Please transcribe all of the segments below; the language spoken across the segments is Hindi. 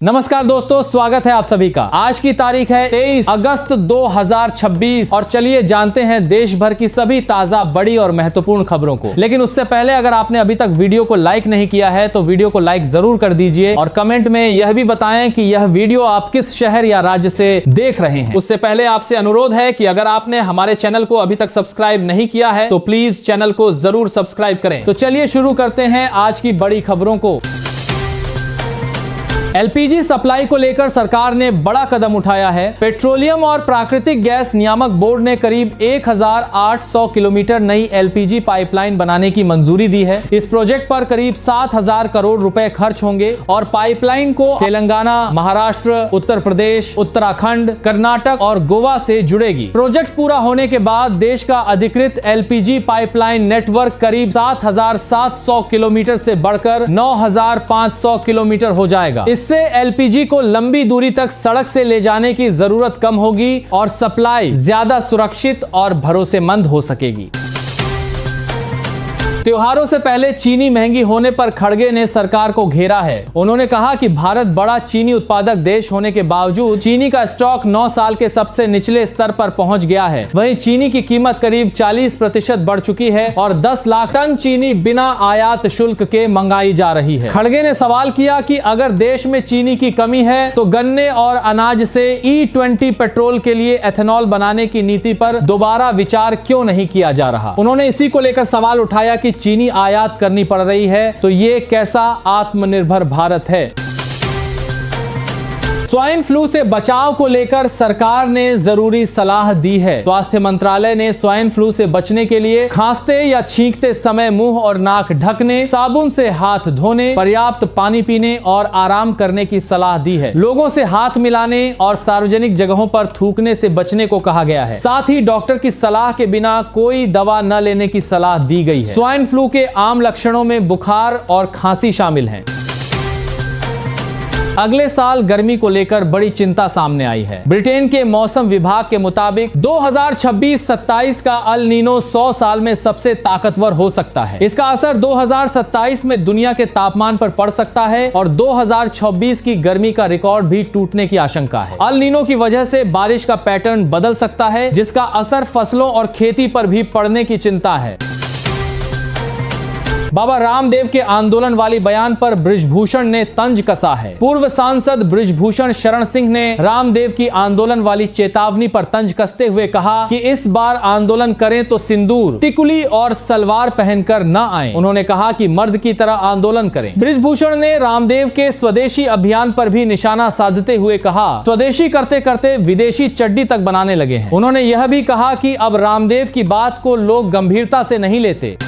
नमस्कार दोस्तों, स्वागत है आप सभी का। आज की तारीख है 23 अगस्त 2026 और चलिए जानते हैं देश भर की सभी ताजा बड़ी और महत्वपूर्ण खबरों को। लेकिन उससे पहले अगर आपने अभी तक वीडियो को लाइक नहीं किया है तो वीडियो को लाइक जरूर कर दीजिए और कमेंट में यह भी बताएं कि यह वीडियो आप किस शहर या राज्य से देख रहे हैं। उससे पहले आपसे अनुरोध है कि अगर आपने हमारे चैनल को अभी तक सब्सक्राइब नहीं किया है तो प्लीज चैनल को जरूर सब्सक्राइब करें। तो चलिए शुरू करते हैं आज की बड़ी खबरों को। एलपीजी सप्लाई को लेकर सरकार ने बड़ा कदम उठाया है। पेट्रोलियम और प्राकृतिक गैस नियामक बोर्ड ने करीब 1800 किलोमीटर नई एलपीजी पाइपलाइन बनाने की मंजूरी दी है। इस प्रोजेक्ट पर करीब 7000 करोड़ रुपए खर्च होंगे और पाइपलाइन को तेलंगाना, महाराष्ट्र, उत्तर प्रदेश, उत्तराखंड, कर्नाटक और गोवा से जुड़ेगी। प्रोजेक्ट पूरा होने के बाद देश का अधिकृत एलपीजी पाइपलाइन नेटवर्क करीब 7700 किलोमीटर से बढ़कर 9500 किलोमीटर हो जाएगा। इससे एलपीजी को लंबी दूरी तक सड़क से ले जाने की जरूरत कम होगी और सप्लाई ज्यादा सुरक्षित और भरोसेमंद हो सकेगी। त्योहारों से पहले चीनी महंगी होने पर खड़गे ने सरकार को घेरा है। उन्होंने कहा कि भारत बड़ा चीनी उत्पादक देश होने के बावजूद चीनी का स्टॉक 9 साल के सबसे निचले स्तर पर पहुंच गया है। वहीं चीनी की कीमत करीब 40% बढ़ चुकी है और 10 लाख टन चीनी बिना आयात शुल्क के मंगाई जा रही है। खड़गे ने सवाल किया कि अगर देश में चीनी की कमी है तो गन्ने और अनाज से E20 पेट्रोल के लिए एथेनॉल बनाने की नीति पर दोबारा विचार क्यों नहीं किया जा रहा। उन्होंने इसी को लेकर सवाल उठाया कि चीनी आयात करनी पड़ रही है तो ये कैसा आत्मनिर्भर भारत है। स्वाइन फ्लू से बचाव को लेकर सरकार ने जरूरी सलाह दी है। स्वास्थ्य मंत्रालय ने स्वाइन फ्लू से बचने के लिए खांसते या छींकते समय मुंह और नाक ढकने, साबुन से हाथ धोने, पर्याप्त पानी पीने और आराम करने की सलाह दी है। लोगों से हाथ मिलाने और सार्वजनिक जगहों पर थूकने से बचने को कहा गया है। साथ ही डॉक्टर की सलाह के बिना कोई दवा न लेने की सलाह दी गई है। स्वाइन फ्लू के आम लक्षणों में बुखार और खांसी शामिल हैं। अगले साल गर्मी को लेकर बड़ी चिंता सामने आई है। ब्रिटेन के मौसम विभाग के मुताबिक 2026-27 का अल नीनो 100 साल में सबसे ताकतवर हो सकता है। इसका असर 2027 में दुनिया के तापमान पर पड़ सकता है और 2026 की गर्मी का रिकॉर्ड भी टूटने की आशंका है। अल नीनो की वजह से बारिश का पैटर्न बदल सकता है, जिसका असर फसलों और खेती पर भी पड़ने की चिंता है। बाबा रामदेव के आंदोलन वाली बयान पर बृजभूषण ने तंज कसा है। पूर्व सांसद बृजभूषण शरण सिंह ने रामदेव की आंदोलन वाली चेतावनी पर तंज कसते हुए कहा कि इस बार आंदोलन करें तो सिंदूर, टिकुली और सलवार पहनकर न आएं। उन्होंने कहा कि मर्द की तरह आंदोलन करें। बृजभूषण ने रामदेव के स्वदेशी अभियान पर भी निशाना साधते हुए कहा, स्वदेशी करते करते विदेशी चड्डी तक बनाने लगे हैं। उन्होंने यह भी कहा कि अब रामदेव की बात को लोग गंभीरता से नहीं लेते।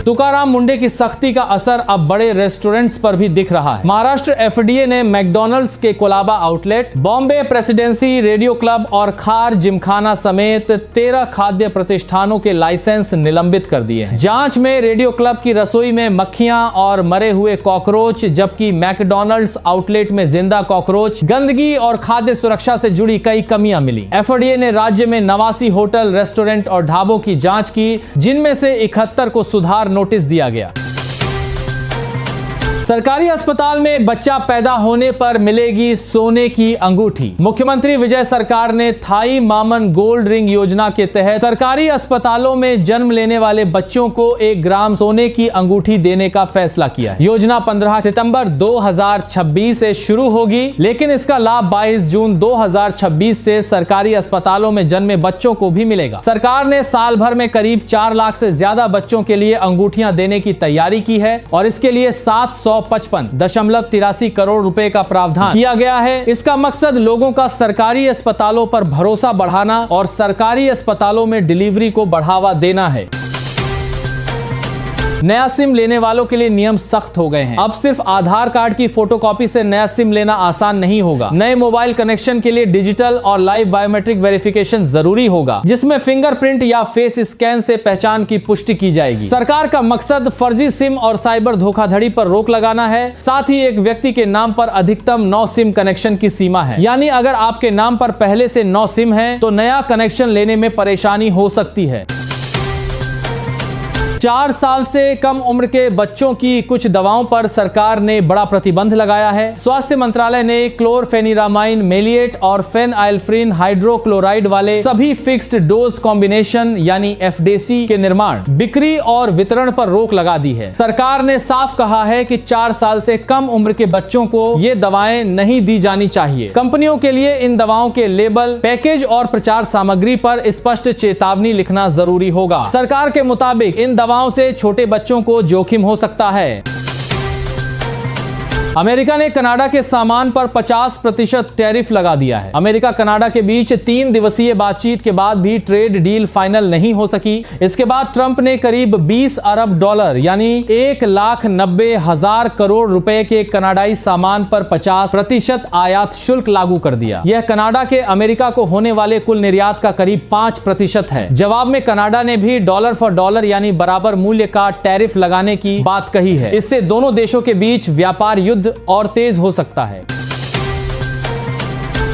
तुकाराम मुंडे की सख्ती का असर अब बड़े रेस्टोरेंट्स पर भी दिख रहा है। महाराष्ट्र एफडीए ने मैकडॉनल्ड्स के Colaba outlet, Bombay presidency, radio club और खार जिमखाना समेत 13 खाद्य प्रतिष्ठानों के लाइसेंस निलंबित कर दिए हैं। जांच में रेडियो क्लब की रसोई में मक्खियां और मरे हुए कॉकरोच, जबकि मैकडॉनल्ड्स आउटलेट में जिंदा कॉकरोच, गंदगी और खाद्य सुरक्षा से जुड़ी कई कमियां मिली। एफडीए ने राज्य में 89 होटल, रेस्टोरेंट और ढाबों की जांच की, जिनमें से 71 को सुधार नोटिस दिया गया। सरकारी अस्पताल में बच्चा पैदा होने पर मिलेगी सोने की अंगूठी। मुख्यमंत्री विजय सरकार ने थाई मामन गोल्ड रिंग योजना के तहत सरकारी अस्पतालों में जन्म लेने वाले बच्चों को 1 ग्राम सोने की अंगूठी देने का फैसला किया है। योजना 15 सितंबर 2026 से शुरू होगी, लेकिन इसका लाभ 22 जून 2026 से सरकारी अस्पतालों में जन्मे बच्चों को भी मिलेगा। सरकार ने साल भर में करीब 4 लाख से ज्यादा बच्चों के लिए अंगूठियां देने की तैयारी की है और इसके लिए 755.83 करोड़ रुपए का प्रावधान किया गया है। इसका मकसद लोगों का सरकारी अस्पतालों पर भरोसा बढ़ाना और सरकारी अस्पतालों में डिलीवरी को बढ़ावा देना है। नया सिम लेने वालों के लिए नियम सख्त हो गए हैं। अब सिर्फ आधार कार्ड की फोटोकॉपी से नया सिम लेना आसान नहीं होगा। नए मोबाइल कनेक्शन के लिए डिजिटल और लाइव बायोमेट्रिक वेरिफिकेशन जरूरी होगा, जिसमें फिंगरप्रिंट या फेस स्कैन से पहचान की पुष्टि की जाएगी। सरकार का मकसद फर्जी सिम और साइबर धोखाधड़ी पर रोक लगाना है। साथ ही एक व्यक्ति के नाम पर अधिकतम 9 सिम कनेक्शन की सीमा है, यानी अगर आपके नाम पर पहले से 9 सिम है तो नया कनेक्शन लेने में परेशानी हो सकती है। 4 साल से कम उम्र के बच्चों की कुछ दवाओं पर सरकार ने बड़ा प्रतिबंध लगाया है। स्वास्थ्य मंत्रालय ने क्लोरफेनिरामाइन मेलिएट और फेनआइलफ्रिन हाइड्रोक्लोराइड वाले सभी फिक्स्ड डोज कॉम्बिनेशन यानी एफडीसी के निर्माण, बिक्री और वितरण पर रोक लगा दी है। सरकार ने साफ कहा है कि 4 साल से कम उम्र के बच्चों को ये दवाएं नहीं दी जानी चाहिए। कंपनियों के लिए इन दवाओं के लेबल, पैकेज और प्रचार सामग्री पर स्पष्ट चेतावनी लिखना जरूरी होगा। सरकार के मुताबिक इन दवाओं से छोटे बच्चों को जोखिम हो सकता है। अमेरिका ने कनाडा के सामान पर 50% टैरिफ लगा दिया है। अमेरिका कनाडा के बीच 3 दिवसीय बातचीत के बाद भी ट्रेड डील फाइनल नहीं हो सकी। इसके बाद ट्रंप ने करीब 20 अरब डॉलर यानी 1,90,000 करोड़ रुपए के कनाडाई सामान पर 50% आयात शुल्क लागू कर दिया। यह कनाडा के अमेरिका को होने वाले कुल निर्यात का करीब 5% है। जवाब में कनाडा ने भी डॉलर फॉर डॉलर यानी बराबर मूल्य का टैरिफ लगाने की बात कही है। इससे दोनों देशों के बीच व्यापार युद्ध और तेज हो सकता है।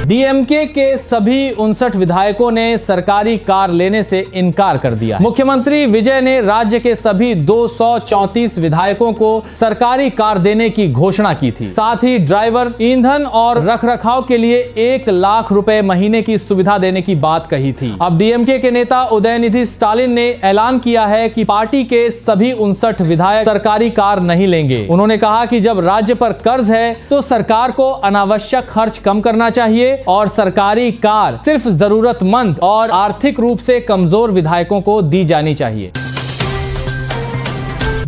डीएमके के सभी 59 विधायकों ने सरकारी कार लेने से इनकार कर दिया। मुख्यमंत्री विजय ने राज्य के सभी 234 विधायकों को सरकारी कार देने की घोषणा की थी। साथ ही ड्राइवर, ईंधन और रखरखाव के लिए 1 लाख रुपए महीने की सुविधा देने की बात कही थी। अब डीएमके के नेता उदयनिधि स्टालिन ने ऐलान किया है कि पार्टी के सभी 59 विधायक सरकारी कार नहीं लेंगे। उन्होंने कहा कि जब राज्य पर कर्ज है तो सरकार को अनावश्यक खर्च कम करना चाहिए और सरकारी कार सिर्फ जरूरतमंद और आर्थिक रूप से कमजोर विधायकों को दी जानी चाहिए।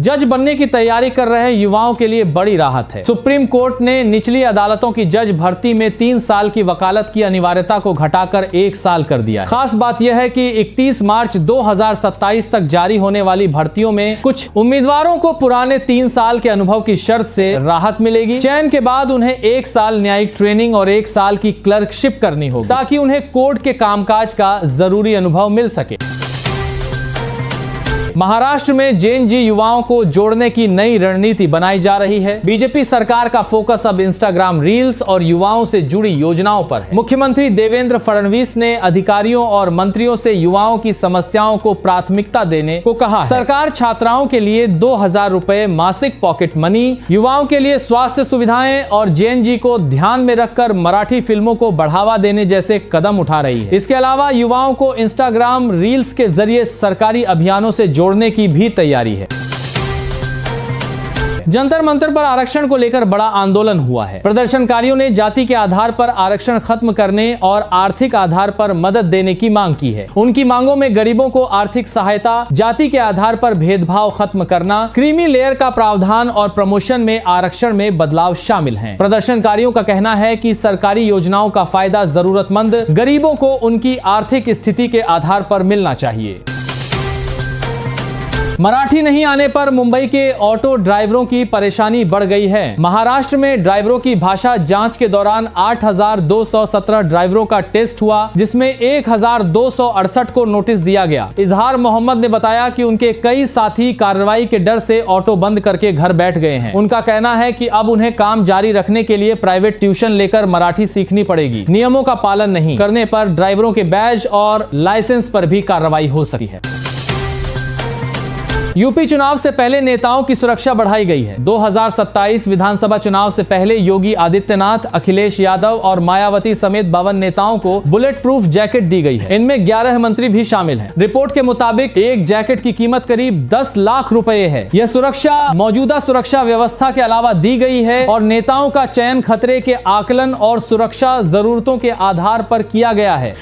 जज बनने की तैयारी कर रहे युवाओं के लिए बड़ी राहत है। सुप्रीम कोर्ट ने निचली अदालतों की जज भर्ती में 3 साल की वकालत की अनिवार्यता को घटाकर 1 साल कर दिया है। खास बात यह है कि 31 मार्च 2027 तक जारी होने वाली भर्तियों में कुछ उम्मीदवारों को पुराने 3 साल के अनुभव की शर्त से राहत मिलेगी। चयन के बाद उन्हें 1 साल न्यायिक ट्रेनिंग और 1 साल की क्लर्कशिप करनी होगी ताकि उन्हें कोर्ट के कामकाज का जरूरी अनुभव मिल सके। महाराष्ट्र में जेएनजी युवाओं को जोड़ने की नई रणनीति बनाई जा रही है। बीजेपी सरकार का फोकस अब इंस्टाग्राम रील्स और युवाओं से जुड़ी योजनाओं पर है। मुख्यमंत्री देवेंद्र फडणवीस ने अधिकारियों और मंत्रियों से युवाओं की समस्याओं को प्राथमिकता देने को कहा है। सरकार छात्राओं के लिए 2,000 रुपए मासिक पॉकेट मनी, युवाओं के लिए स्वास्थ्य सुविधाएं और जेएनजी को ध्यान में रखकर मराठी फिल्मों को बढ़ावा देने जैसे कदम उठा रही है। इसके अलावा युवाओं को इंस्टाग्राम रील्स के जरिए सरकारी अभियानों से जोड़ने की भी तैयारी है। जंतर मंतर पर आरक्षण को लेकर बड़ा आंदोलन हुआ है। प्रदर्शनकारियों ने जाति के आधार पर आरक्षण खत्म करने और आर्थिक आधार पर मदद देने की मांग की है। उनकी मांगों में गरीबों को आर्थिक सहायता, जाति के आधार पर भेदभाव खत्म करना, क्रीमी लेयर का प्रावधान और प्रमोशन में आरक्षण में बदलाव शामिल हैं। प्रदर्शनकारियों का कहना है कि सरकारी योजनाओं का फायदा जरूरतमंद गरीबों को उनकी आर्थिक स्थिति के आधार पर मिलना चाहिए। मराठी नहीं आने पर मुंबई के ऑटो ड्राइवरों की परेशानी बढ़ गई है। महाराष्ट्र में ड्राइवरों की भाषा जांच के दौरान 8,217 ड्राइवरों का टेस्ट हुआ, जिसमें 1,268 को नोटिस दिया गया। इजहार मोहम्मद ने बताया कि उनके कई साथी कार्रवाई के डर से ऑटो बंद करके घर बैठ गए हैं। उनका कहना है कि अब उन्हें काम जारी रखने के लिए प्राइवेट ट्यूशन लेकर मराठी सीखनी पड़ेगी। नियमों का पालन नहीं करने पर ड्राइवरों के बैज और लाइसेंस पर भी कार्रवाई हो सकती है। यूपी चुनाव से पहले नेताओं की सुरक्षा बढ़ाई गई है। 2027 विधानसभा चुनाव से पहले योगी आदित्यनाथ, अखिलेश यादव और मायावती समेत 52 नेताओं को बुलेट प्रूफ जैकेट दी गई है। इनमें 11 मंत्री भी शामिल हैं। रिपोर्ट के मुताबिक एक जैकेट की कीमत करीब 10 लाख रुपए है। यह सुरक्षा मौजूदा सुरक्षा व्यवस्था के अलावा दी गई है और नेताओं का चयन खतरे के आकलन और सुरक्षा जरूरतों के आधार पर किया गया है।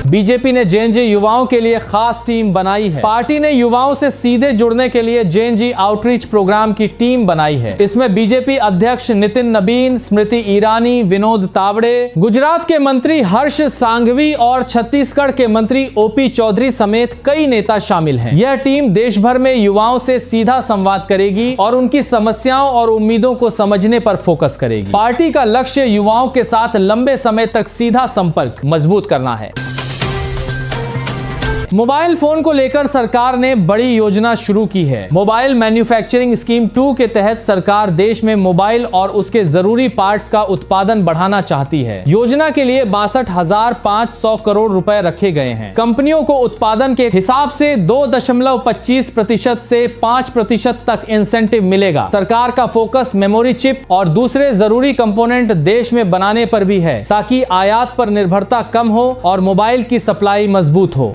बीजेपी ने जेएनजी युवाओं के लिए खास टीम बनाई है। पार्टी ने युवाओं से सीधे जुड़ने के लिए जेएनजी आउटरीच प्रोग्राम की टीम बनाई है। इसमें बीजेपी अध्यक्ष नितिन नबीन, स्मृति ईरानी, विनोद तावड़े, गुजरात के मंत्री हर्ष सांघवी और छत्तीसगढ़ के मंत्री ओपी चौधरी समेत कई नेता शामिल हैं। यह टीम देश भर में युवाओं से सीधा संवाद करेगी और उनकी समस्याओं और उम्मीदों को समझने पर फोकस करेगी। पार्टी का लक्ष्य युवाओं के साथ लंबे समय तक सीधा संपर्क मजबूत करना है। मोबाइल फोन को लेकर सरकार ने बड़ी योजना शुरू की है। मोबाइल मैन्युफैक्चरिंग स्कीम 2 के तहत सरकार देश में मोबाइल और उसके जरूरी पार्ट्स का उत्पादन बढ़ाना चाहती है। योजना के लिए 62,500 करोड़ रुपए रखे गए हैं। कंपनियों को उत्पादन के हिसाब से 2.25% से 5% तक इंसेंटिव मिलेगा। सरकार का फोकस मेमोरी चिप और दूसरे जरूरी कंपोनेंट देश में बनाने पर भी है, ताकि आयात पर निर्भरता कम हो और मोबाइल की सप्लाई मजबूत हो।